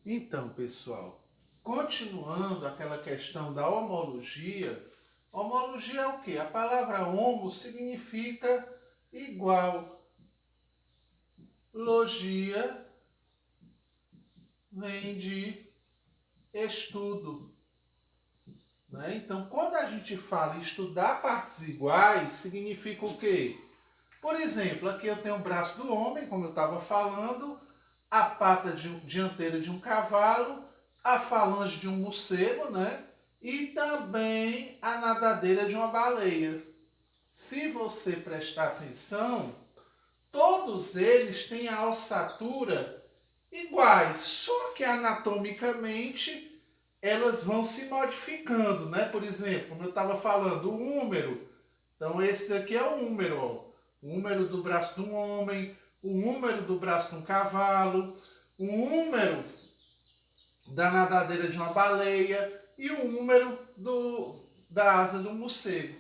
Então, pessoal, continuando aquela questão da homologia, homologia é o quê? A palavra homo significa igual. Logia vem de estudo, né? Então, quando a gente fala em estudar partes iguais, significa o quê? Por exemplo, aqui eu tenho o braço do homem, como eu estava falando, a pata dianteira de um cavalo, a falange de um morcego, né? E também a nadadeira de uma baleia. Se você prestar atenção, todos eles têm a ossatura iguais, só que anatomicamente elas vão se modificando, né? Por exemplo, como eu estava falando, o húmero. Então esse daqui é o húmero, ó. O húmero do braço de um homem, o húmero do braço de um cavalo, o húmero da nadadeira de uma baleia e o húmero da asa de um morcego.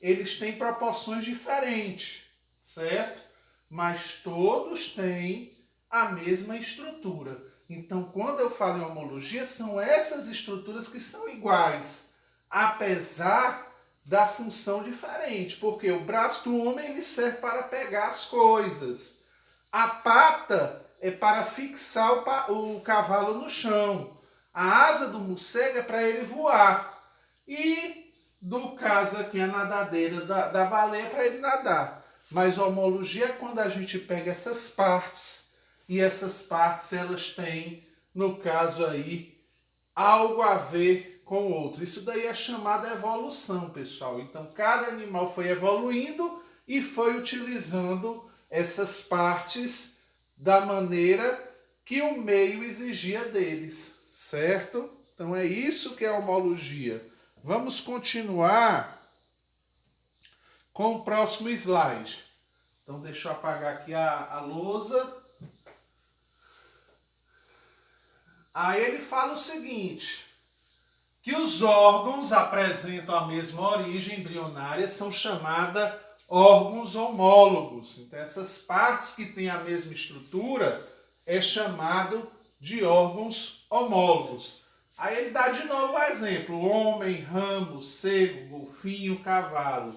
Eles têm proporções diferentes, certo? Mas todos têm a mesma estrutura. Então, quando eu falo em homologia, são essas estruturas que são iguais, apesar da função diferente. Porque o braço do homem ele serve para pegar as coisas. A pata é para fixar o cavalo no chão. A asa do morcego é para ele voar. E, no caso aqui, a nadadeira da baleia é para ele nadar. Mas a homologia é quando a gente pega essas partes, e essas partes elas têm, no caso aí, algo a ver com o outro. Isso daí é chamada evolução, pessoal. Então, cada animal foi evoluindo e foi utilizando essas partes da maneira que o meio exigia deles, certo? Então, é isso que é a homologia. Vamos continuar com o próximo slide. Então, deixa eu apagar aqui a lousa. Aí ele fala o seguinte, que os órgãos apresentam a mesma origem embrionária, são chamadas órgãos homólogos. Então, essas partes que têm a mesma estrutura é chamado de órgãos homólogos. Aí ele dá de novo o exemplo, homem, rã, morcego, golfinho, cavalo.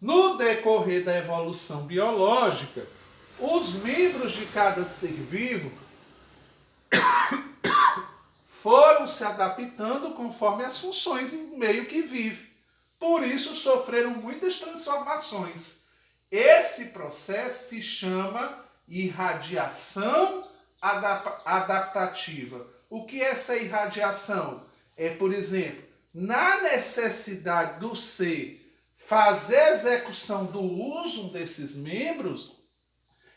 No decorrer da evolução biológica, os membros de cada ser vivo foram se adaptando conforme as funções em meio que vive. Por isso sofreram muitas transformações. Esse processo se chama irradiação adaptativa. O que é essa irradiação? É, por exemplo, na necessidade do ser fazer a execução do uso desses membros,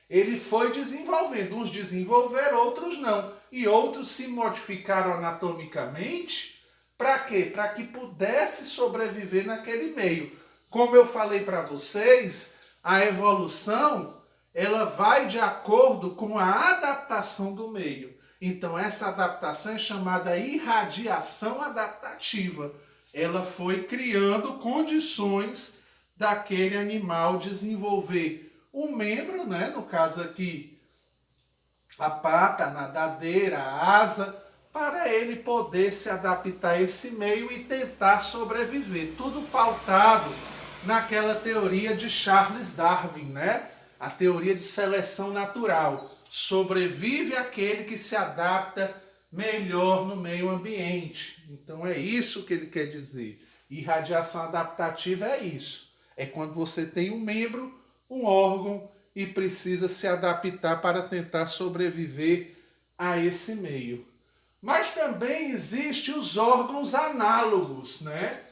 ele foi desenvolvendo. Uns desenvolveram, outros não. E outros se modificaram anatomicamente. Para quê? Para que pudesse sobreviver naquele meio. Como eu falei para vocês, a evolução ela vai de acordo com a adaptação do meio. Então, essa adaptação é chamada irradiação adaptativa. Ela foi criando condições daquele animal desenvolver um membro, né? No caso aqui, a pata, a nadadeira, a asa, para ele poder se adaptar a esse meio e tentar sobreviver. Tudo pautado naquela teoria de Charles Darwin, né? A teoria de seleção natural. Sobrevive aquele que se adapta melhor no meio ambiente. Então é isso que ele quer dizer. Irradiação adaptativa é isso. É quando você tem um membro, um órgão e precisa se adaptar para tentar sobreviver a esse meio. Mas também existem os órgãos análogos, né?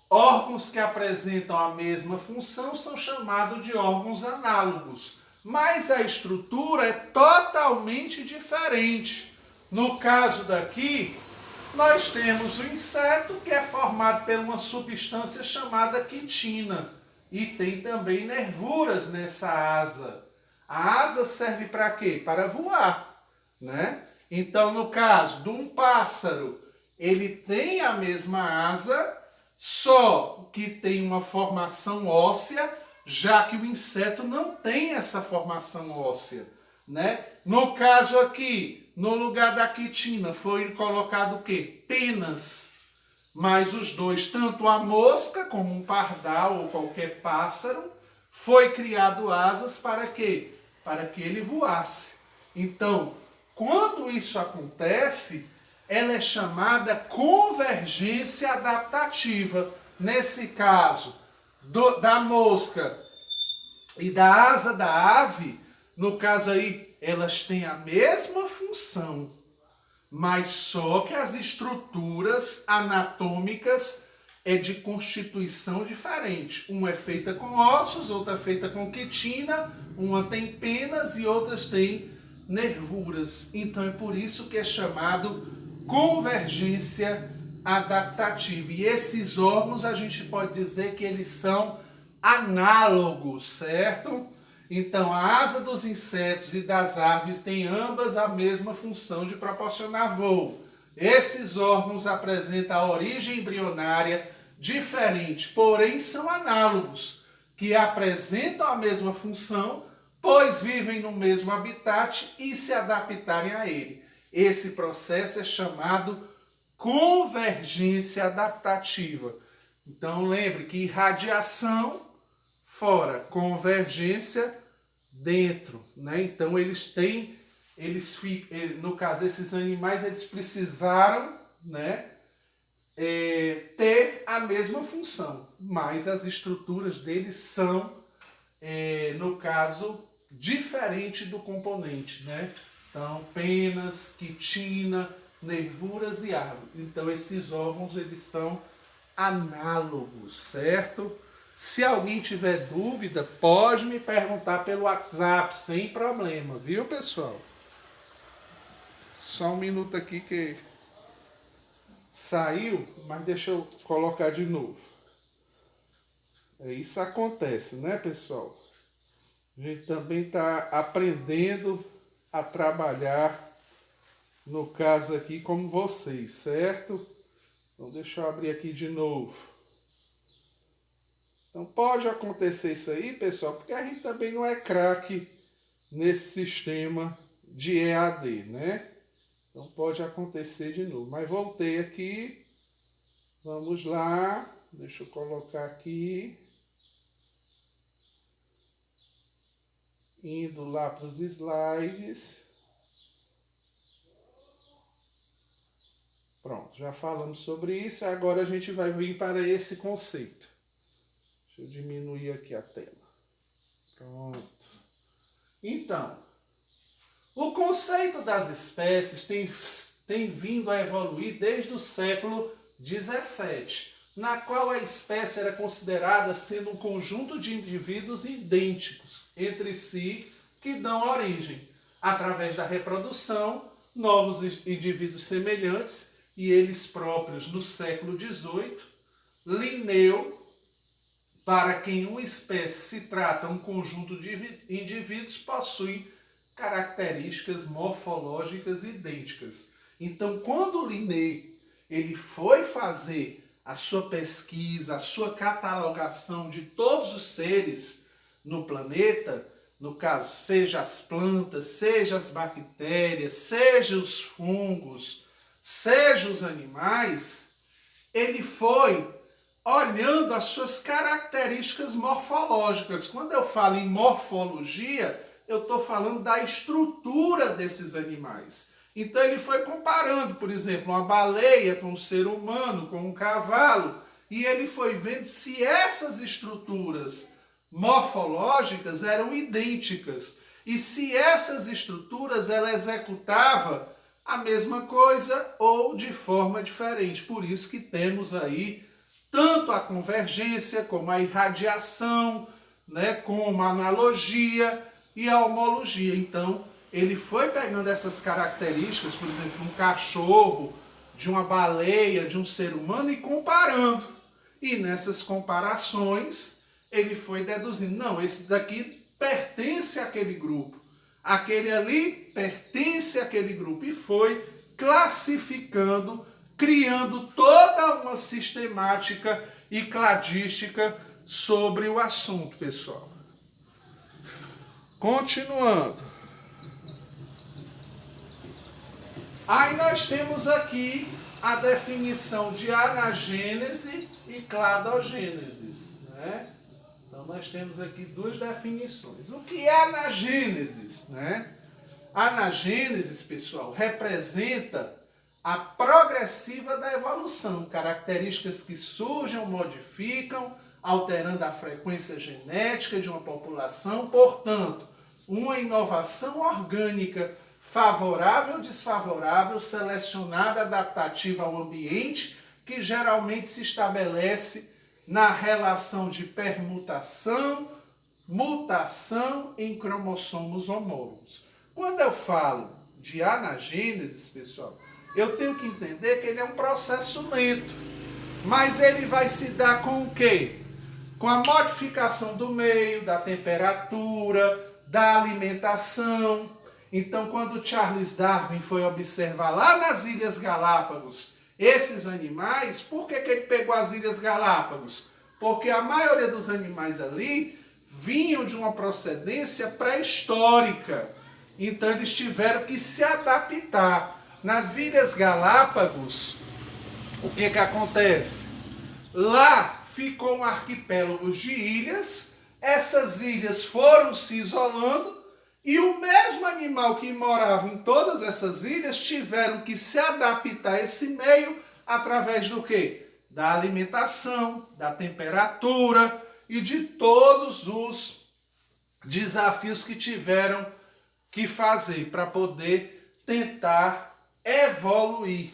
Órgãos que apresentam a mesma função são chamados de órgãos análogos, mas a estrutura é totalmente diferente. No caso daqui, nós temos o inseto que é formado por uma substância chamada quitina e tem também nervuras nessa asa. A asa serve para quê? Para voar, né? Então, no caso de um pássaro, ele tem a mesma asa, só que tem uma formação óssea, já que o inseto não tem essa formação óssea, né? No caso aqui no lugar da quitina foi colocado o quê? Penas. Mas os dois, tanto a mosca como um pardal ou qualquer pássaro, foi criado asas para quê? Para que ele voasse. Então, quando isso acontece, ela é chamada convergência adaptativa. Nesse caso, da mosca e da asa da ave, no caso aí, elas têm a mesma função, mas só que as estruturas anatômicas é de constituição diferente. Uma é feita com ossos, outra é feita com quitina, uma tem penas e outras têm nervuras. Então é por isso que é chamado convergência adaptativa. E esses órgãos a gente pode dizer que eles são análogos, certo? Então a asa dos insetos e das aves tem ambas a mesma função de proporcionar voo. Esses órgãos apresentam a origem embrionária diferente, porém são análogos, que apresentam a mesma função, pois vivem no mesmo habitat e se adaptarem a ele. Esse processo é chamado convergência adaptativa. Então lembre que irradiação fora, convergência dentro, né? Então no caso, esses animais, eles precisaram, né, ter a mesma função, mas as estruturas deles são, no caso, diferente do componente, né? Então, penas, quitina, nervuras e água. Então, esses órgãos, eles são análogos, certo? Se alguém tiver dúvida, pode me perguntar pelo WhatsApp, sem problema, viu, pessoal? Só um minuto aqui que saiu, mas deixa eu colocar de novo. Isso acontece, né, pessoal? A gente também está aprendendo a trabalhar, no caso aqui, como vocês, certo? Então, deixa eu abrir aqui de novo. Então, pode acontecer isso aí, pessoal, porque a gente também não é craque nesse sistema de EAD, né? Então, pode acontecer de novo. Mas voltei aqui. Vamos lá. Deixa eu colocar aqui. Indo lá para os slides. Pronto, já falamos sobre isso. Agora a gente vai vir para esse conceito. Deixa eu diminuir aqui a tela. Pronto. Então, o conceito das espécies tem vindo a evoluir desde o século XVII, na qual a espécie era considerada sendo um conjunto de indivíduos idênticos entre si que dão origem, através da reprodução, novos indivíduos semelhantes, e eles próprios, no século XVIII, Linneu, para quem uma espécie se trata um conjunto de indivíduos, possui características morfológicas idênticas. Então, quando Linneu ele foi fazer a sua pesquisa, a sua catalogação de todos os seres no planeta, no caso, seja as plantas, seja as bactérias, seja os fungos, seja os animais, ele foi olhando as suas características morfológicas. Quando eu falo em morfologia, eu estou falando da estrutura desses animais. Então ele foi comparando, por exemplo, uma baleia com um ser humano, com um cavalo, e ele foi vendo se essas estruturas morfológicas eram idênticas e se essas estruturas ela executava a mesma coisa ou de forma diferente. Por isso que temos aí tanto a convergência como a irradiação, né, como a analogia e a homologia. Então, ele foi pegando essas características, por exemplo, um cachorro, de uma baleia, de um ser humano e comparando. E nessas comparações, ele foi deduzindo, não, esse daqui pertence àquele grupo, aquele ali pertence àquele grupo. E foi classificando, criando toda uma sistemática e cladística sobre o assunto, pessoal. Continuando. Aí nós temos aqui a definição de anagênese e cladogênese, né? Então nós temos aqui duas definições. O que é anagênese, né? Anagênese, pessoal, representa a progressiva da evolução, características que surgem ou modificam, alterando a frequência genética de uma população, portanto, uma inovação orgânica favorável ou desfavorável, selecionada, adaptativa ao ambiente, que geralmente se estabelece na relação de permutação, mutação em cromossomos homólogos. Quando eu falo de anagênese, pessoal, eu tenho que entender que ele é um processo lento, mas ele vai se dar com o quê? Com a modificação do meio, da temperatura, da alimentação. Então, quando Charles Darwin foi observar lá nas Ilhas Galápagos esses animais, por que ele pegou as Ilhas Galápagos? Porque a maioria dos animais ali vinham de uma procedência pré-histórica. Então, eles tiveram que se adaptar. Nas Ilhas Galápagos, o que acontece? Lá ficou um arquipélago de ilhas, essas ilhas foram se isolando e o mesmo animal que morava em todas essas ilhas tiveram que se adaptar a esse meio através do quê? Da alimentação, da temperatura e de todos os desafios que tiveram que fazer para poder tentar evoluir.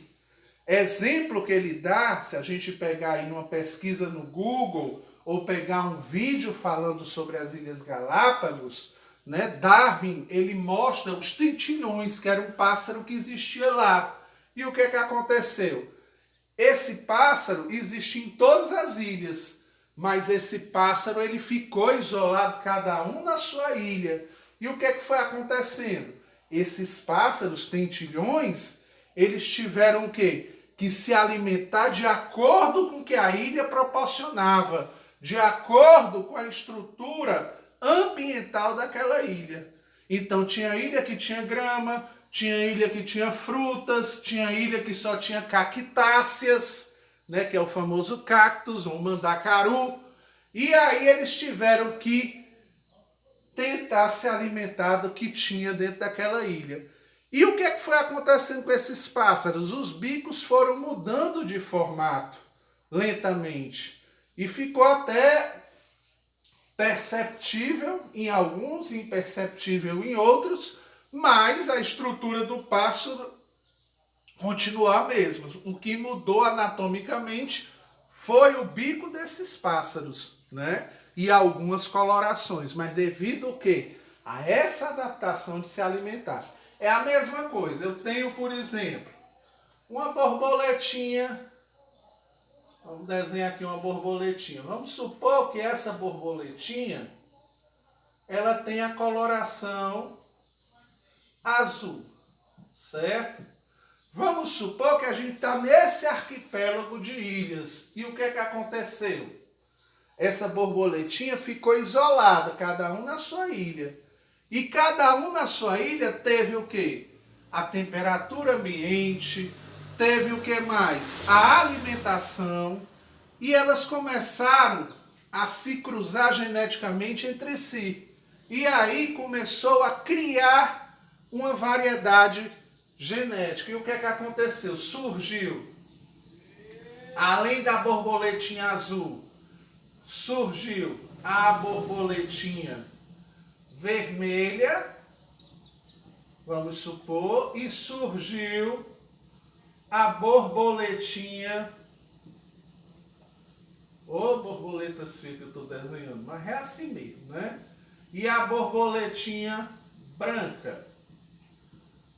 Exemplo que ele dá, se a gente pegar aí numa pesquisa no Google ou pegar um vídeo falando sobre as Ilhas Galápagos, né, Darwin, ele mostra os tentilhões, que era um pássaro que existia lá. E o que aconteceu? Esse pássaro existia em todas as ilhas, mas esse pássaro ele ficou isolado, cada um na sua ilha. E o que foi acontecendo? Esses pássaros tentilhões, eles tiveram o quê? Que se alimentar de acordo com o que a ilha proporcionava, de acordo com a estrutura ambiental daquela ilha. Então tinha ilha que tinha grama, tinha ilha que tinha frutas, tinha ilha que só tinha cactáceas, né, que é o famoso cactus, ou mandacaru. E aí eles tiveram que tentar se alimentar do que tinha dentro daquela ilha. E o que foi acontecendo com esses pássaros? Os bicos foram mudando de formato lentamente. E ficou até perceptível em alguns, imperceptível em outros, mas a estrutura do pássaro continuou a mesma. O que mudou anatomicamente foi o bico desses pássaros, né? E algumas colorações, mas devido ao quê? A essa adaptação de se alimentar. É a mesma coisa. Eu tenho, por exemplo, uma borboletinha. Vamos desenhar aqui uma borboletinha. Vamos supor que essa borboletinha ela tem a coloração azul, certo? Vamos supor que a gente está nesse arquipélago de ilhas. E o que aconteceu? Essa borboletinha ficou isolada, cada um na sua ilha. E cada um na sua ilha teve o quê? A temperatura ambiente, teve o que mais? A alimentação. E elas começaram a se cruzar geneticamente entre si. E aí começou a criar uma variedade genética. E o que aconteceu? Surgiu, além da borboletinha azul, surgiu a borboletinha vermelha, vamos supor, e surgiu a borboletinha, borboletas feias que eu estou desenhando, mas é assim mesmo, né? E a borboletinha branca.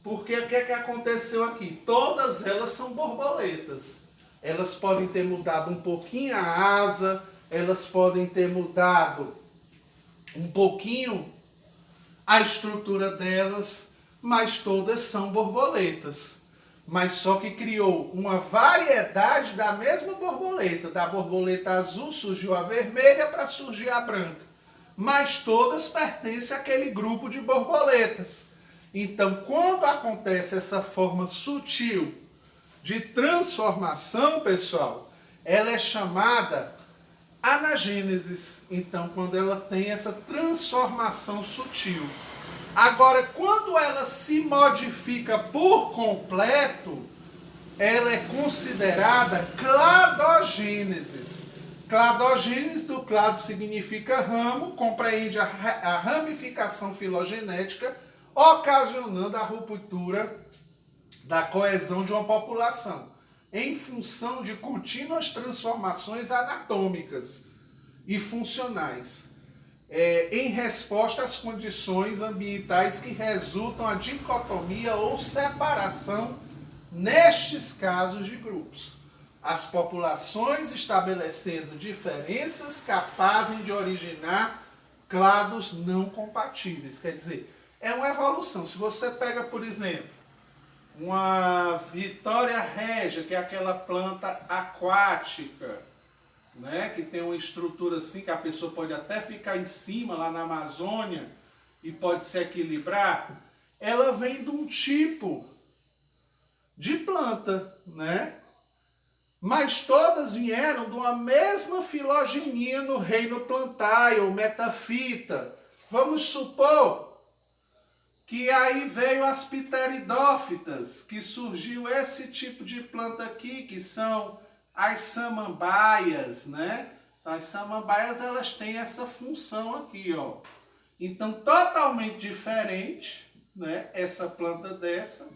Porque o que aconteceu aqui? Todas elas são borboletas. Elas podem ter mudado um pouquinho a asa, elas podem ter mudado um pouquinho a estrutura delas, mas todas são borboletas. Mas só que criou uma variedade da mesma borboleta. Da borboleta azul surgiu a vermelha para surgir a branca. Mas todas pertencem àquele grupo de borboletas. Então, quando acontece essa forma sutil de transformação, pessoal, ela é chamada anagênese. Então, quando ela tem essa transformação sutil. Agora, quando ela se modifica por completo, ela é considerada cladogênese. Cladogênese, do clado significa ramo, compreende a ramificação filogenética, ocasionando a ruptura da coesão de uma população, em função de contínuas transformações anatômicas e funcionais, em resposta às condições ambientais que resultam a dicotomia ou separação nestes casos de grupos. As populações estabelecendo diferenças capazes de originar clados não compatíveis. Quer dizer, é uma evolução. Se você pega, por exemplo, uma Vitória régia, que é aquela planta aquática, né, que tem uma estrutura assim que a pessoa pode até ficar em cima lá na Amazônia e pode se equilibrar, ela vem de um tipo de planta, né? Mas todas vieram de uma mesma filogenia no reino plantae ou metafita. Vamos supor que aí veio as pteridófitas, que surgiu esse tipo de planta aqui, que são as samambaias, né? As samambaias, elas têm essa função aqui, ó. Então, totalmente diferente, né? Essa planta dessa,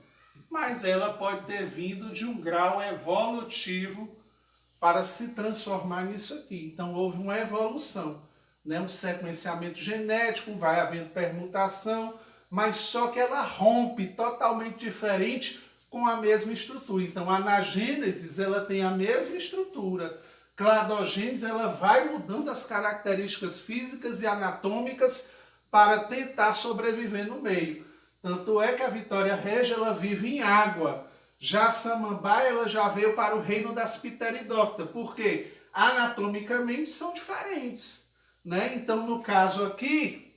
mas ela pode ter vindo de um grau evolutivo para se transformar nisso aqui. Então, houve uma evolução, né? Um sequenciamento genético, vai havendo permutação, mas só que ela rompe totalmente diferente com a mesma estrutura. Então, a anagênese, ela tem a mesma estrutura. Cladogênese, ela vai mudando as características físicas e anatômicas para tentar sobreviver no meio. Tanto é que a Vitória régia, ela vive em água. Já a samambaia, ela já veio para o reino das pteridófitas, porque anatomicamente são diferentes, né? Então, no caso aqui,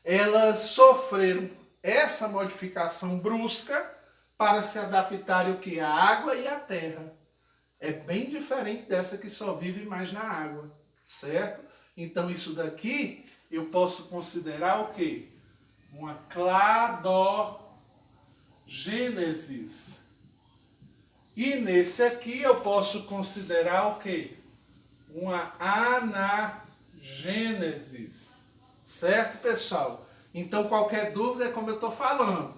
elas sofreram essa modificação brusca para se adaptarem o que? A água e a terra. É bem diferente dessa que só vive mais na água, certo? Então, isso daqui eu posso considerar o quê? Uma cladogênese. E nesse aqui eu posso considerar o quê? Uma anagênese. Certo, pessoal? Então, qualquer dúvida é como eu estou falando.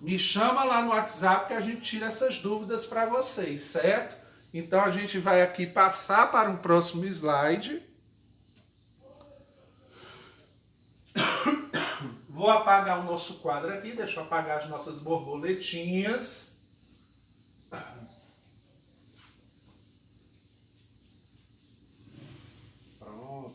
Me chama lá no WhatsApp que a gente tira essas dúvidas para vocês, certo? Então, a gente vai aqui passar para um próximo slide. Vou apagar o nosso quadro aqui, deixa eu apagar as nossas borboletinhas. Pronto.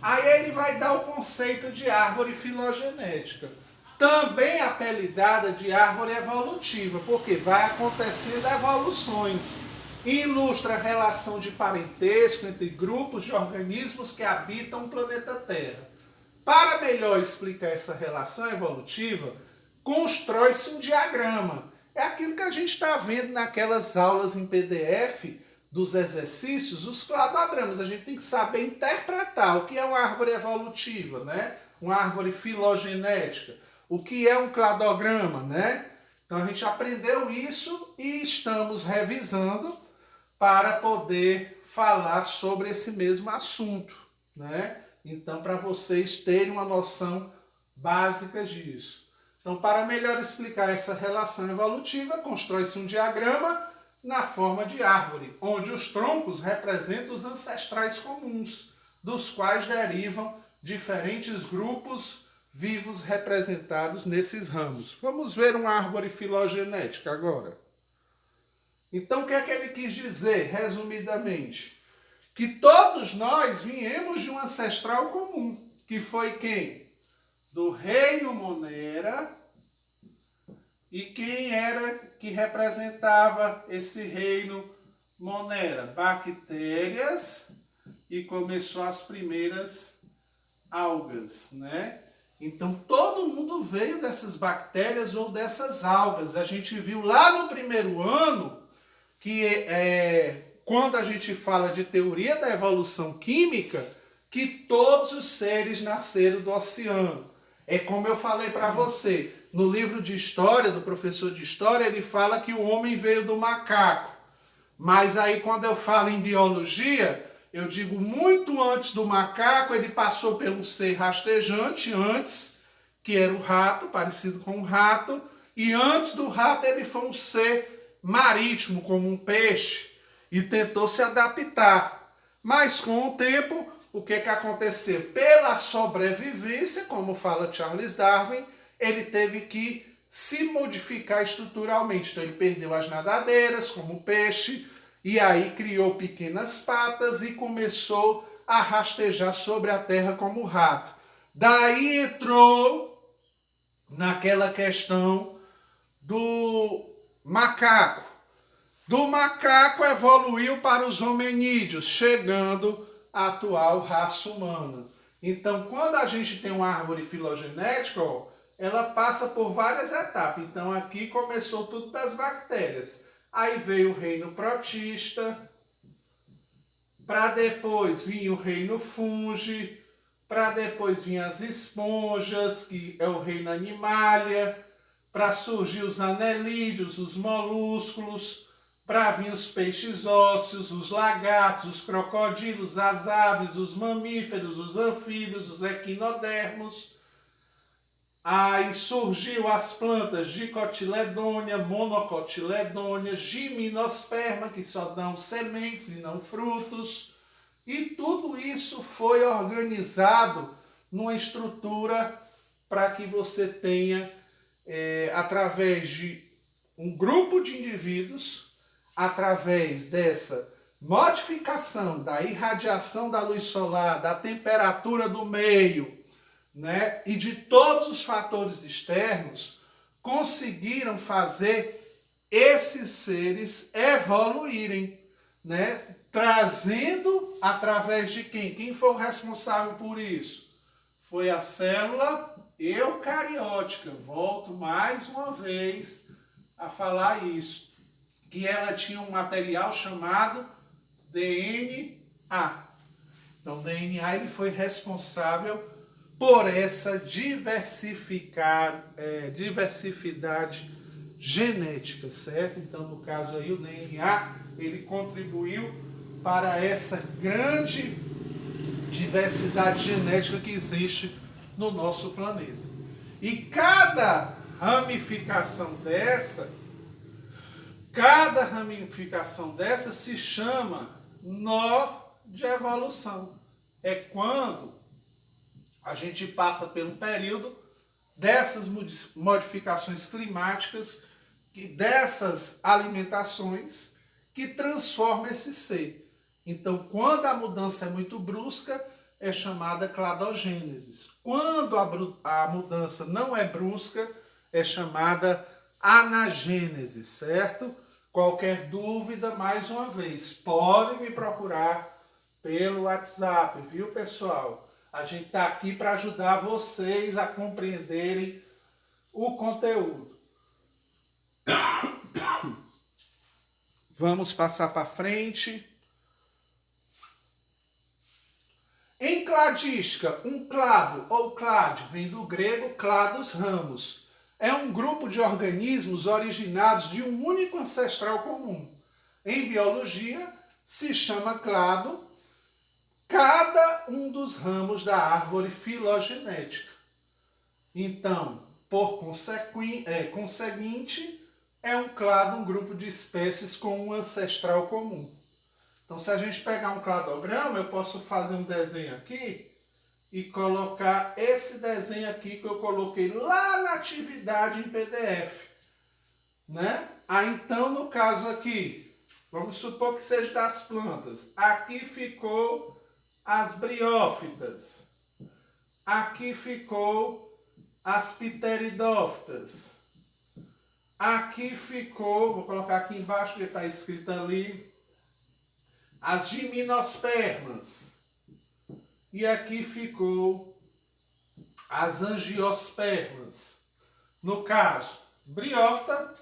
Aí ele vai dar o conceito de árvore filogenética. Também apelidada de árvore evolutiva, porque vai acontecendo evoluções. Ilustra a relação de parentesco entre grupos de organismos que habitam o planeta Terra. Para melhor explicar essa relação evolutiva, constrói-se um diagrama. É aquilo que a gente está vendo naquelas aulas em PDF dos exercícios, os cladogramas. A gente tem que saber interpretar o que é uma árvore evolutiva, né? Uma árvore filogenética. O que é um cladograma, né? Então a gente aprendeu isso e estamos revisando para poder falar sobre esse mesmo assunto, né? Então, para vocês terem uma noção básica disso. Então, para melhor explicar essa relação evolutiva, constrói-se um diagrama na forma de árvore, onde os troncos representam os ancestrais comuns, dos quais derivam diferentes grupos vivos representados nesses ramos. Vamos ver uma árvore filogenética agora. Então, o que é que ele quis dizer, resumidamente? Que todos nós viemos de um ancestral comum, que foi quem? Do reino Monera. E quem era que representava esse reino Monera? Bactérias, e começou as primeiras algas, né? Então, todo mundo veio dessas bactérias ou dessas algas. A gente viu lá no primeiro ano que, quando a gente fala de teoria da evolução química, que todos os seres nasceram do oceano. É como eu falei para você, no livro de história, do professor de história, ele fala que o homem veio do macaco. Mas aí, quando eu falo em biologia, eu digo muito antes do macaco, ele passou por um ser rastejante antes, que era o rato, parecido com um rato, e antes do rato ele foi um ser marítimo, como um peixe, e tentou se adaptar. Mas com o tempo, o que aconteceu? Pela sobrevivência, como fala Charles Darwin, ele teve que se modificar estruturalmente. Então ele perdeu as nadadeiras, como o peixe, e aí criou pequenas patas e começou a rastejar sobre a terra como rato. Daí entrou naquela questão do macaco. Do macaco evoluiu para os hominídeos, chegando à atual raça humana. Então, quando a gente tem uma árvore filogenética, ela passa por várias etapas. Então, aqui começou tudo das bactérias. Aí veio o reino protista, para depois vir o reino fungi, para depois vir as esponjas, que é o reino animalia, para surgir os anelídeos, os molúsculos, para vir os peixes ósseos, os lagartos, os crocodilos, as aves, os mamíferos, os anfíbios, os equinodermos. Aí surgiu as plantas dicotiledônia, monocotiledônia, gimnosperma, que só dão sementes e não frutos. E tudo isso foi organizado numa estrutura para que você tenha, através de um grupo de indivíduos, através dessa modificação da irradiação da luz solar, da temperatura do meio, né, e de todos os fatores externos, conseguiram fazer esses seres evoluírem, né, trazendo através de quem? Quem foi o responsável por isso? Foi a célula eucariótica. Volto mais uma vez a falar isso, que ela tinha um material chamado DNA. Então, o DNA ele foi responsável por essa diversidade genética, certo? Então, no caso aí, o DNA, ele contribuiu para essa grande diversidade genética que existe no nosso planeta. E cada ramificação dessa se chama nó de evolução. É quando a gente passa por um período dessas modificações climáticas, dessas alimentações, que transforma esse ser. Então, quando a mudança é muito brusca, é chamada cladogênese. Quando a mudança não é brusca, é chamada anagênese, certo? Qualquer dúvida, mais uma vez, podem me procurar pelo WhatsApp, viu, pessoal? A gente está aqui para ajudar vocês a compreenderem o conteúdo. Vamos passar para frente. Em cladística, um clado ou clade vem do grego clados ramos. É um grupo de organismos originados de um único ancestral comum. Em biologia, se chama clado cada um dos ramos da árvore filogenética. Então, por conseguinte, é um clado um grupo de espécies com um ancestral comum. Então, se a gente pegar um cladograma, eu posso fazer um desenho aqui e colocar esse desenho aqui que eu coloquei lá na atividade em PDF. Né? Aí, então, no caso aqui, vamos supor que seja das plantas. Aqui ficou as briófitas. Aqui ficou as pteridófitas. Aqui ficou, vou colocar aqui embaixo porque está escrito ali, as gimnospermas. E aqui ficou as angiospermas. No caso, briófita,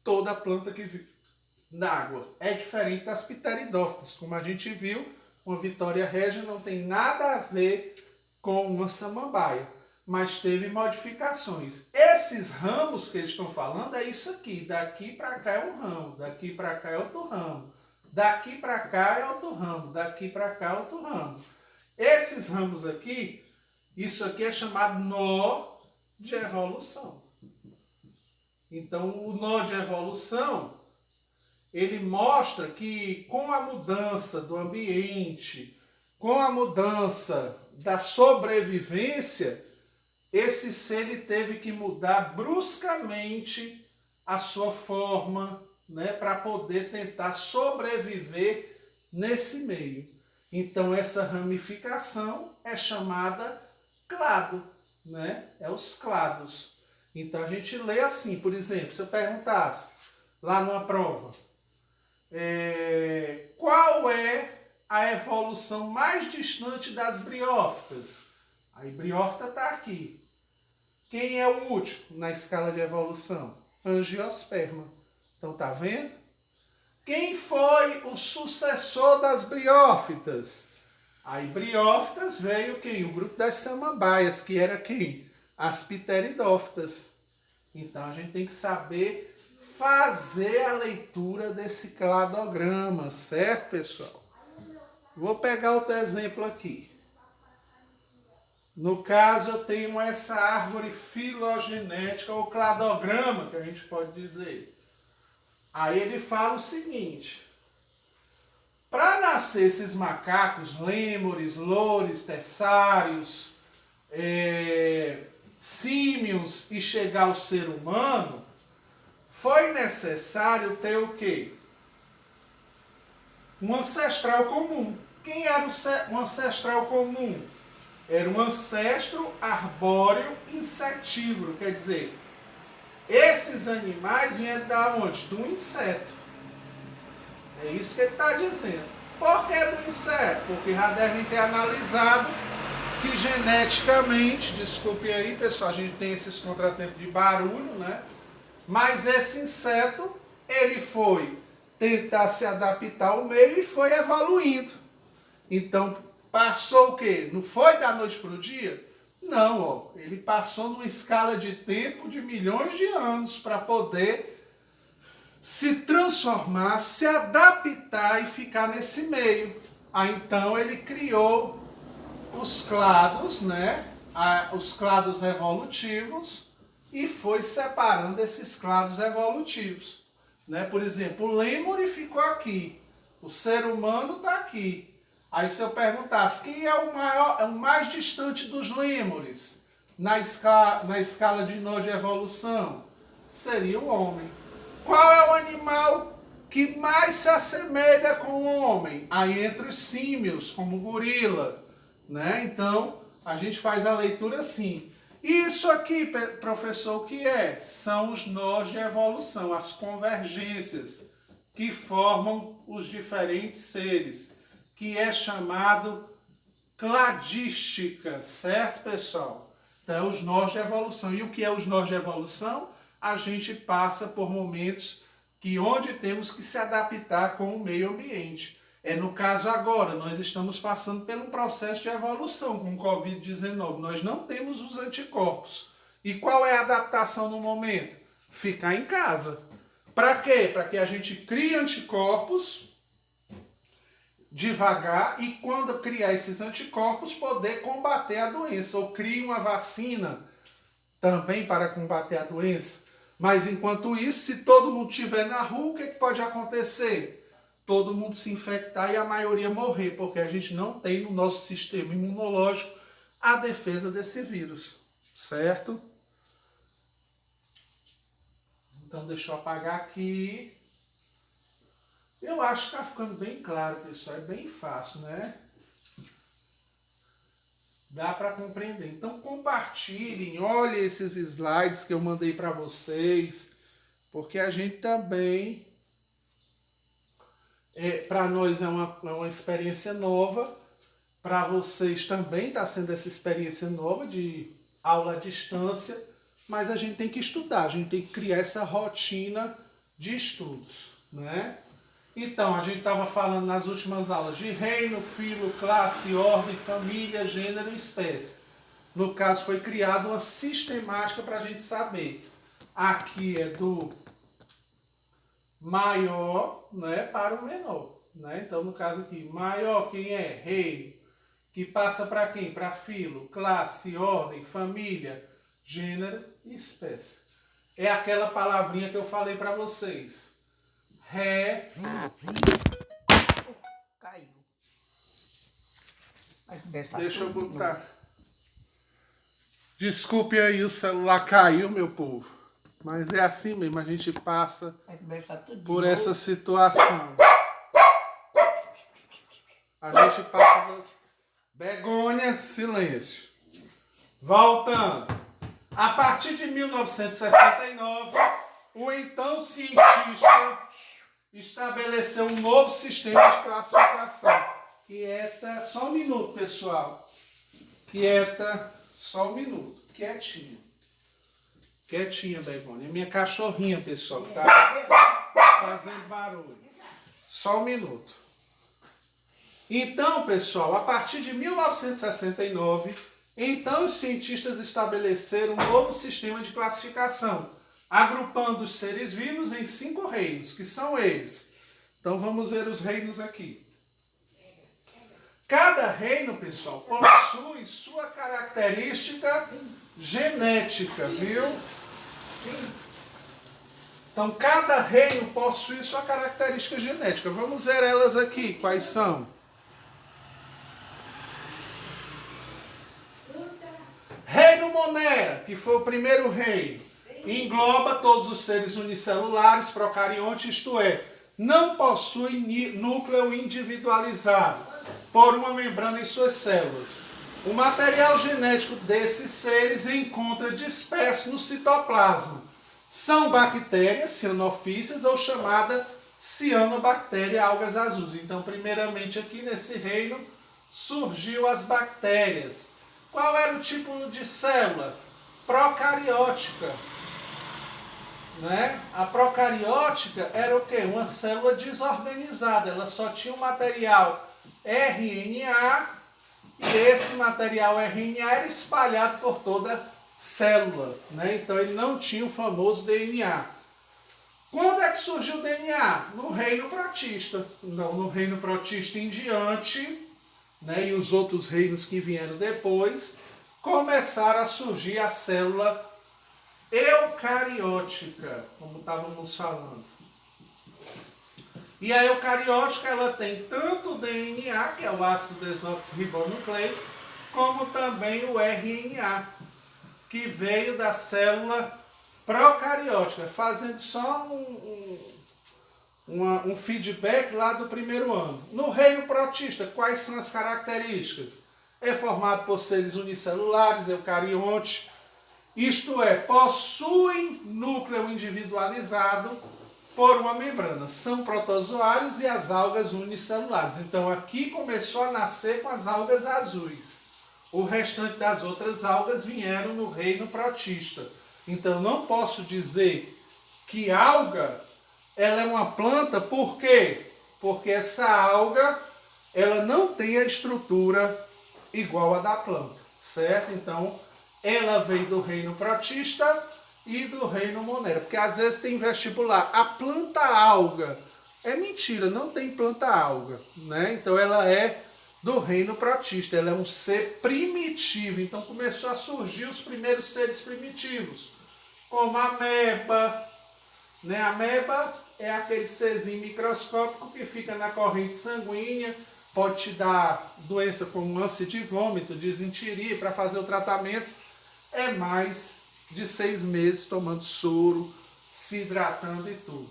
toda planta que vive na água. É diferente das pteridófitas, como a gente viu, uma Vitória Regia não tem nada a ver com uma samambaia, mas teve modificações. Esses ramos que eles estão falando é isso aqui, daqui para cá é um ramo, daqui para cá é outro ramo, daqui para cá é outro ramo, daqui para cá é outro ramo. Esses ramos aqui, isso aqui é chamado nó de evolução. Então, o nó de evolução, ele mostra que com a mudança do ambiente, com a mudança da sobrevivência, esse ser ele teve que mudar bruscamente a sua forma, né, para poder tentar sobreviver nesse meio. Então, essa ramificação é chamada clado, né? É os clados. Então, a gente lê assim, por exemplo, se eu perguntasse lá numa prova, qual é a evolução mais distante das briófitas? A briófita está aqui. Quem é o último na escala de evolução? Angiosperma. Então, tá vendo? Quem foi o sucessor das briófitas? Aí, briófitas veio quem? O grupo das samambaias, que era quem? As pteridófitas. Então, a gente tem que saber fazer a leitura desse cladograma, certo, pessoal? Vou pegar outro exemplo aqui. No caso, eu tenho essa árvore filogenética, ou cladograma, que a gente pode dizer. Aí ele fala o seguinte: para nascer esses macacos, lêmures, loures, tessários, símios e chegar ao ser humano, foi necessário ter o quê? Um ancestral comum. Quem era um ancestral comum? Era um ancestro arbóreo insetívoro, quer dizer, esses animais vieram da onde? Do inseto. É isso que ele está dizendo. Por que do inseto? Porque já devem ter analisado que geneticamente, desculpe aí pessoal, a gente tem esses contratempos de barulho, né? Mas esse inseto, ele foi tentar se adaptar ao meio e foi evoluindo. Então, passou o quê? Não foi da noite para o dia? Não, ó, ele passou numa escala de tempo de milhões de anos para poder se transformar, se adaptar e ficar nesse meio. Aí então ele criou os clados, né? Os clados evolutivos e foi separando esses clados evolutivos. Né? Por exemplo, o lêmure ficou aqui, o ser humano está aqui. Aí se eu perguntasse quem é o mais distante dos lêmures na escala de nó de evolução, seria o homem. Qual é o animal que mais se assemelha com o homem? Aí entre os símios, como o gorila. Né? Então, a gente faz a leitura assim. Isso aqui, professor, o que é? São os nós de evolução, as convergências que formam os diferentes seres, que é chamado cladística, certo, pessoal? Então, os nós de evolução. E o que é os nós de evolução? A gente passa por momentos onde temos que se adaptar com o meio ambiente. No caso agora, nós estamos passando por um processo de evolução com o Covid-19. Nós não temos os anticorpos. E qual é a adaptação no momento? Ficar em casa. Para quê? Para que a gente crie anticorpos devagar e quando criar esses anticorpos poder combater a doença. Ou crie uma vacina também para combater a doença. Mas enquanto isso, se todo mundo estiver na rua, o que pode acontecer? Todo mundo se infectar e a maioria morrer, porque a gente não tem no nosso sistema imunológico a defesa desse vírus, certo? Então deixa eu apagar aqui. Eu acho que está ficando bem claro, pessoal, é bem fácil, né? Dá para compreender. Então compartilhem, olhem esses slides que eu mandei para vocês, porque a gente também... para nós é uma experiência nova, para vocês também está sendo essa experiência nova de aula à distância, mas a gente tem que estudar, a gente tem que criar essa rotina de estudos, né? Então, a gente estava falando nas últimas aulas de reino, filo, classe, ordem, família, gênero e espécie. No caso, foi criada uma sistemática para a gente saber. Aqui é do maior, né, para o menor, né? Então, no caso aqui, maior quem é? Reino. Que passa para quem? Para filo, classe, ordem, família, gênero e espécie. É aquela palavrinha que eu falei para vocês. Ré. Caiu. Deixa eu botar. Desculpe aí, o celular caiu, meu povo. Mas é assim mesmo, a gente passa por essa situação. A gente passa por... Begônia, silêncio. Voltando. A partir de 1969, o então cientista estabeleceu um novo sistema de classificação. Quieta, só um minuto, pessoal. Quieta, só um minuto. Quietinha. Quietinha, Begônia. Minha cachorrinha, pessoal, que tá fazendo barulho. Só um minuto. Então, pessoal, a partir de 1969, então os cientistas estabeleceram um novo sistema de classificação, agrupando os seres vivos em 5 reinos, que são eles. Então vamos ver os reinos aqui. Cada reino, pessoal, possui sua característica genética, viu? Então cada reino possui sua característica genética. Vamos ver elas aqui, quais são? Reino Monera, que foi o primeiro reino, engloba todos os seres unicelulares, procariontes, isto é, não possui núcleo individualizado por uma membrana em suas células. O material genético desses seres encontra disperso no citoplasma. São bactérias cianofícias ou chamada cianobactéria algas azuis. Então, primeiramente aqui nesse reino surgiu as bactérias. Qual era o tipo de célula? Procariótica. Né? A procariótica era o quê? Uma célula desorganizada. Ela só tinha um material RNA e esse material RNA era espalhado por toda a célula. Né? Então ele não tinha o famoso DNA. Quando é que surgiu o DNA? No reino protista. Não, no reino protista em diante, né, e os outros reinos que vieram depois, começaram a surgir a célula eucariótica, como estávamos falando. E a eucariótica ela tem tanto o DNA, que é o ácido desoxirribonucleico, como também o RNA, que veio da célula procariótica, fazendo só um feedback lá do primeiro ano. No reino protista, quais são as características? É formado por seres unicelulares, eucariontes, isto é, possuem núcleo individualizado por uma membrana. São protozoários e as algas unicelulares. Então aqui começou a nascer com as algas azuis. O restante das outras algas vieram no reino protista. Então não posso dizer que alga ela é uma planta, por quê? Porque essa alga ela não tem a estrutura igual a da planta, certo? Então ela veio do reino protista e do reino monera, porque às vezes tem vestibular, a planta alga, é mentira, não tem planta alga, né? Então ela é do reino protista, ela é um ser primitivo, então começou a surgir os primeiros seres primitivos, como a ameba, né? A ameba é aquele serzinho microscópico que fica na corrente sanguínea, pode te dar doença como ânsia de vômito, desinteria, para fazer o tratamento é mais de 6 meses tomando soro, se hidratando e tudo.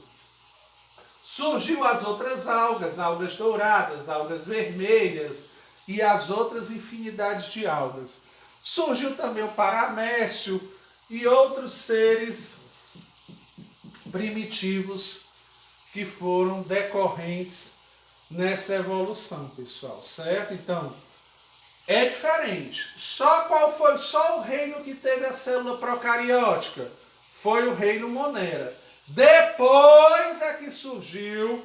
Surgiu as outras algas, algas douradas, algas vermelhas e as outras infinidades de algas. Surgiu também o paramécio e outros seres primitivos que foram decorrentes nessa evolução, pessoal, certo? Então, É diferente. Só o reino que teve a célula procariótica? Foi o reino Monera. Depois é que surgiu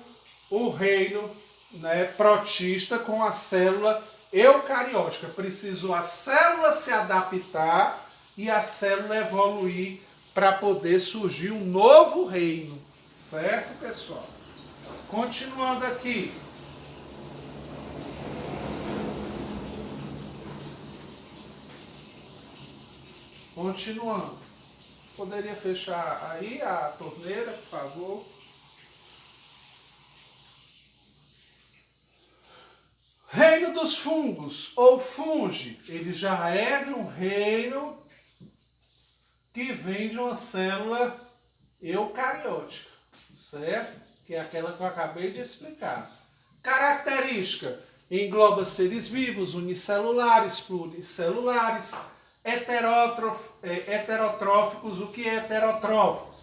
o reino, né, protista com a célula eucariótica. Precisou a célula se adaptar e a célula evoluir para poder surgir um novo reino. Certo, pessoal? Continuando aqui. Continuando. Poderia fechar aí a torneira, por favor? Reino dos fungos, ou fungi, ele já é de um reino que vem de uma célula eucariótica, certo? Que é aquela que eu acabei de explicar. Característica: engloba seres vivos, unicelulares, pluricelulares, heterotróficos. O que é heterotróficos?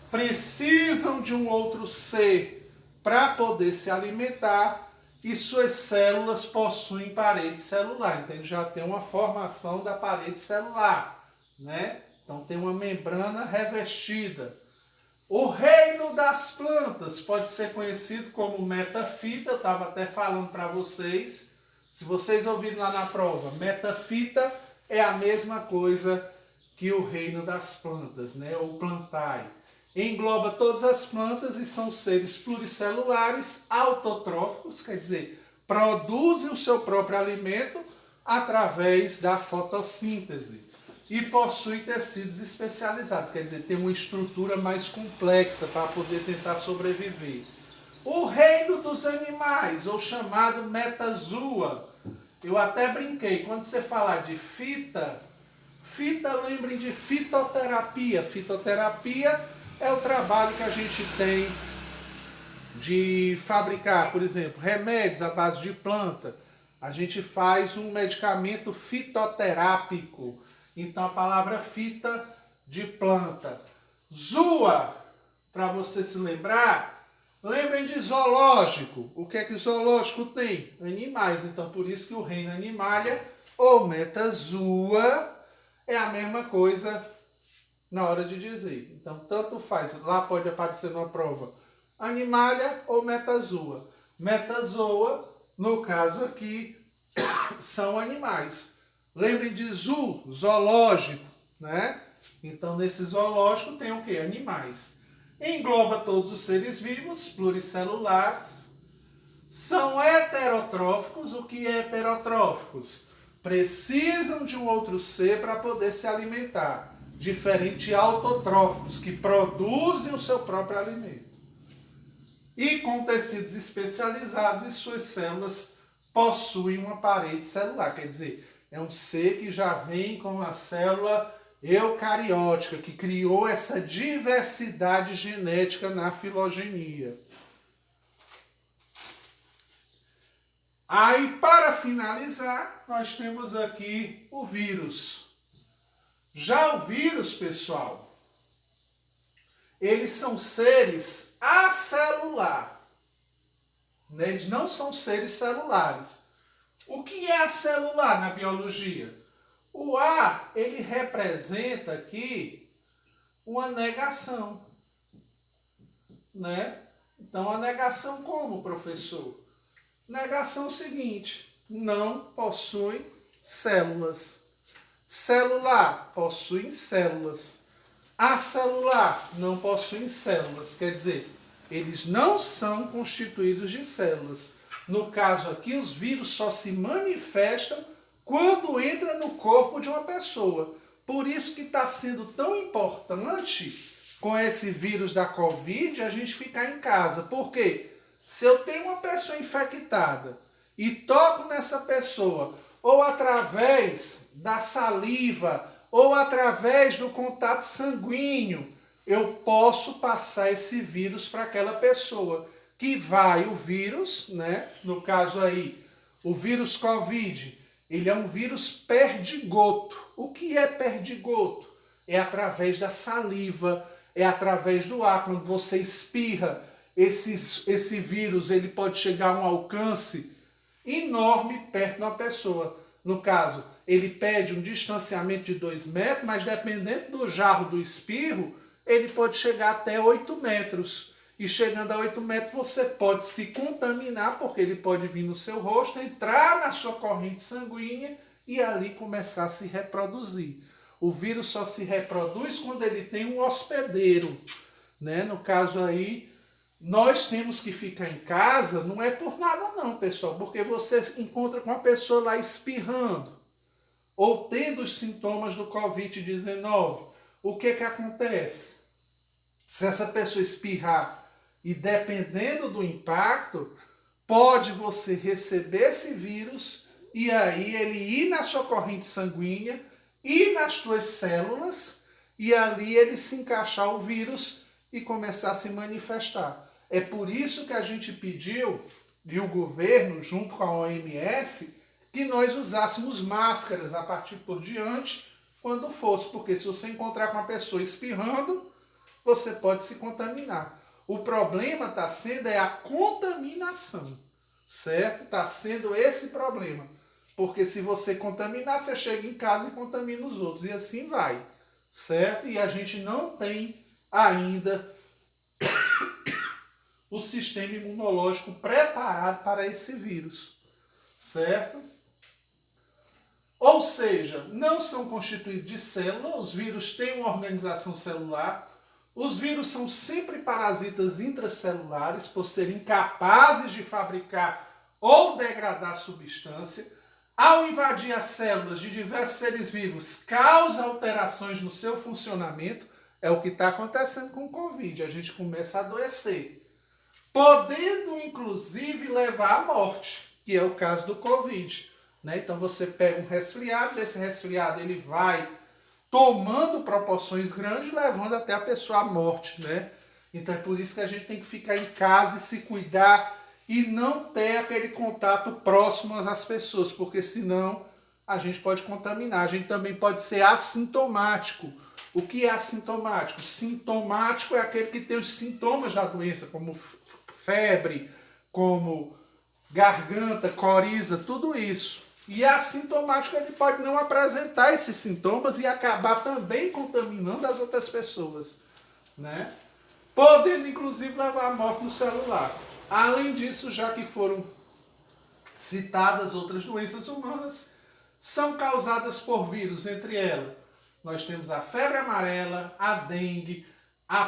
Precisam de um outro ser para poder se alimentar e suas células possuem parede celular. Então, ele já tem uma formação da parede celular, né? Então, tem uma membrana revestida. O reino das plantas pode ser conhecido como metafita. Eu estava até falando para vocês. Se vocês ouviram lá na prova, metafita é a mesma coisa que o reino das plantas, né? Ou plantae. Engloba todas as plantas e são seres pluricelulares, autotróficos, quer dizer, produzem o seu próprio alimento através da fotossíntese. E possui tecidos especializados, quer dizer, tem uma estrutura mais complexa para poder tentar sobreviver. O reino dos animais, ou chamado metazoa. Eu até brinquei, quando você falar de fita, lembrem de fitoterapia. Fitoterapia é o trabalho que a gente tem de fabricar, por exemplo, remédios à base de planta. A gente faz um medicamento fitoterápico. Então, a palavra fita, de planta. Zoa, para você se lembrar, lembrem de zoológico. O que é que zoológico tem? Animais. Então, por isso que o reino animalia, ou metazoa, é a mesma coisa na hora de dizer. Então, tanto faz. Lá pode aparecer numa prova animalia ou metazoa. Metazoa, no caso aqui, são animais. Lembrem de zoológico, né? Então, nesse zoológico tem o quê? Animais. Engloba todos os seres vivos, pluricelulares. São heterotróficos. O que é heterotróficos? Precisam de um outro ser para poder se alimentar. Diferente de autotróficos, que produzem o seu próprio alimento. E com tecidos especializados, e suas células possuem uma parede celular. Quer dizer, é um ser que já vem com a célula eucariótica, que criou essa diversidade genética na filogenia. Aí, para finalizar, nós temos aqui o vírus. Já o vírus, pessoal, eles são seres acelulares. Eles não são seres celulares. O que é acelular na biologia? O A, ele representa aqui uma negação, né? Então, a negação como, professor? Negação seguinte: não possui células. Celular, possui células. Acelular, não possui células. Quer dizer, eles não são constituídos de células. No caso aqui, os vírus só se manifestam quando entra no corpo de uma pessoa. Por isso que está sendo tão importante, com esse vírus da Covid, a gente ficar em casa. Por quê? Se eu tenho uma pessoa infectada e toco nessa pessoa, ou através da saliva, ou através do contato sanguíneo, eu posso passar esse vírus para aquela pessoa. Que vai o vírus, né? No caso aí, o vírus Covid, ele é um vírus perdigoto. O que é perdigoto? É através da saliva, é através do ar. Quando você espirra, esse vírus ele pode chegar a um alcance enorme perto de uma pessoa. No caso, ele pede um distanciamento de 2 metros, mas dependendo do jarro do espirro, ele pode chegar até 8 metros. E chegando a 8 metros, você pode se contaminar, porque ele pode vir no seu rosto, entrar na sua corrente sanguínea e ali começar a se reproduzir. O vírus só se reproduz quando ele tem um hospedeiro, né? No caso aí, nós temos que ficar em casa, não é por nada não, pessoal, porque você encontra com a pessoa lá espirrando ou tendo os sintomas do Covid-19. O que acontece? Se essa pessoa espirrar e dependendo do impacto, pode você receber esse vírus e aí ele ir na sua corrente sanguínea, ir nas suas células e ali ele se encaixar o vírus e começar a se manifestar. É por isso que a gente pediu, e o governo, junto com a OMS, que nós usássemos máscaras a partir por diante, quando fosse, porque se você encontrar com uma pessoa espirrando, você pode se contaminar. O problema está sendo a contaminação, certo? Está sendo esse problema. Porque se você contaminar, você chega em casa e contamina os outros, e assim vai, certo? E a gente não tem ainda o sistema imunológico preparado para esse vírus, certo? Ou seja, não são constituídos de célula, os vírus têm uma organização celular, os vírus são sempre parasitas intracelulares, por serem incapazes de fabricar ou degradar substância. Ao invadir as células de diversos seres vivos, causa alterações no seu funcionamento, é o que está acontecendo com o Covid, a gente começa a adoecer, podendo inclusive levar à morte, que é o caso do Covid. Né? Então você pega um resfriado, desse resfriado ele vai tomando proporções grandes, levando até a pessoa à morte. Né? Então é por isso que a gente tem que ficar em casa e se cuidar e não ter aquele contato próximo às pessoas, porque senão a gente pode contaminar. A gente também pode ser assintomático. O que é assintomático? Sintomático é aquele que tem os sintomas da doença, como febre, como garganta, coriza, tudo isso. E assintomático ele pode não apresentar esses sintomas e acabar também contaminando as outras pessoas, né? Podendo inclusive levar à morte no celular. Além disso, já que foram citadas outras doenças humanas, são causadas por vírus, entre elas nós temos a febre amarela, a dengue, a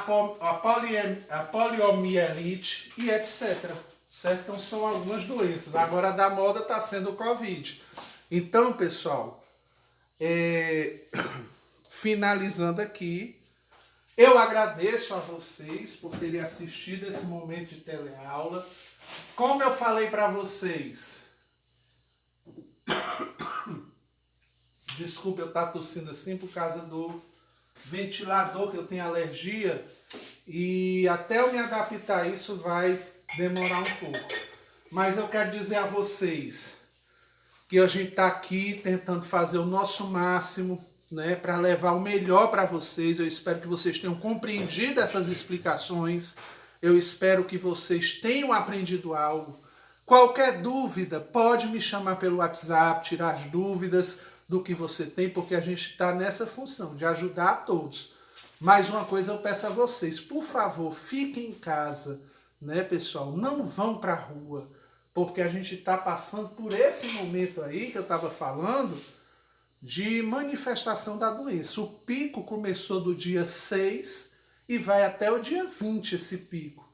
poliomielite e etc. Certo? Então são algumas doenças. Agora a da moda está sendo o Covid. Então, pessoal, finalizando aqui, eu agradeço a vocês por terem assistido esse momento de teleaula. Como eu falei para vocês, desculpa eu estar tossindo assim por causa do ventilador, que eu tenho alergia, e até eu me adaptar a isso vai demorar um pouco. Mas eu quero dizer a vocês que a gente está aqui tentando fazer o nosso máximo, né, para levar o melhor para vocês. Eu espero que vocês tenham compreendido essas explicações. Eu espero que vocês tenham aprendido algo. Qualquer dúvida, pode me chamar pelo WhatsApp, tirar as dúvidas do que você tem, porque a gente está nessa função de ajudar a todos. Mais uma coisa eu peço a vocês, por favor, fiquem em casa, né, pessoal? Não vão para a rua, porque a gente está passando por esse momento aí que eu estava falando, de manifestação da doença. O pico começou do dia 6 e vai até o dia 20 esse pico,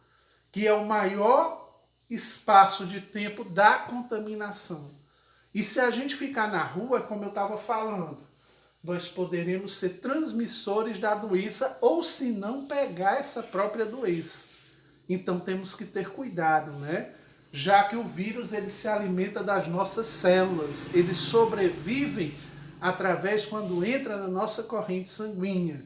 que é o maior espaço de tempo da contaminação. E se a gente ficar na rua, como eu estava falando, nós poderemos ser transmissores da doença ou se não pegar essa própria doença. Então temos que ter cuidado, né? Já que o vírus ele se alimenta das nossas células, eles sobrevivem através quando entra na nossa corrente sanguínea,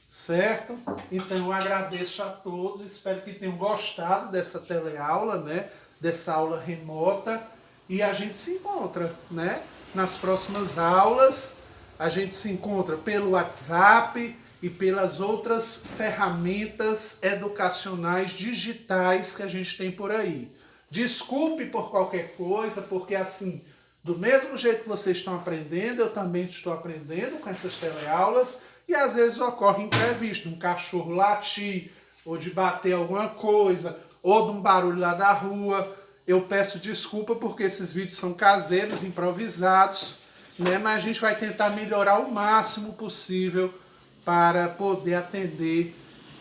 certo? Então eu agradeço a todos, espero que tenham gostado dessa teleaula, né? Dessa aula remota, e a gente se encontra, né? Nas próximas aulas, a gente se encontra pelo WhatsApp e pelas outras ferramentas educacionais digitais que a gente tem por aí. Desculpe por qualquer coisa, porque assim, Do mesmo jeito que vocês estão aprendendo, eu também estou aprendendo com essas teleaulas e às vezes ocorre imprevisto, um cachorro latir, ou de bater alguma coisa, ou de um barulho lá da rua. Eu peço desculpa porque esses vídeos são caseiros, improvisados, né? Mas a gente vai tentar melhorar o máximo possível para poder atender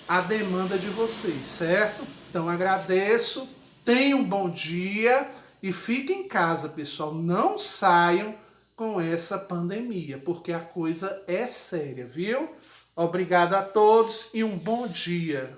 a demanda de vocês, certo? Então agradeço, tenham um bom dia e fiquem em casa, pessoal. Não saiam com essa pandemia, porque a coisa é séria, viu? Obrigado a todos e um bom dia.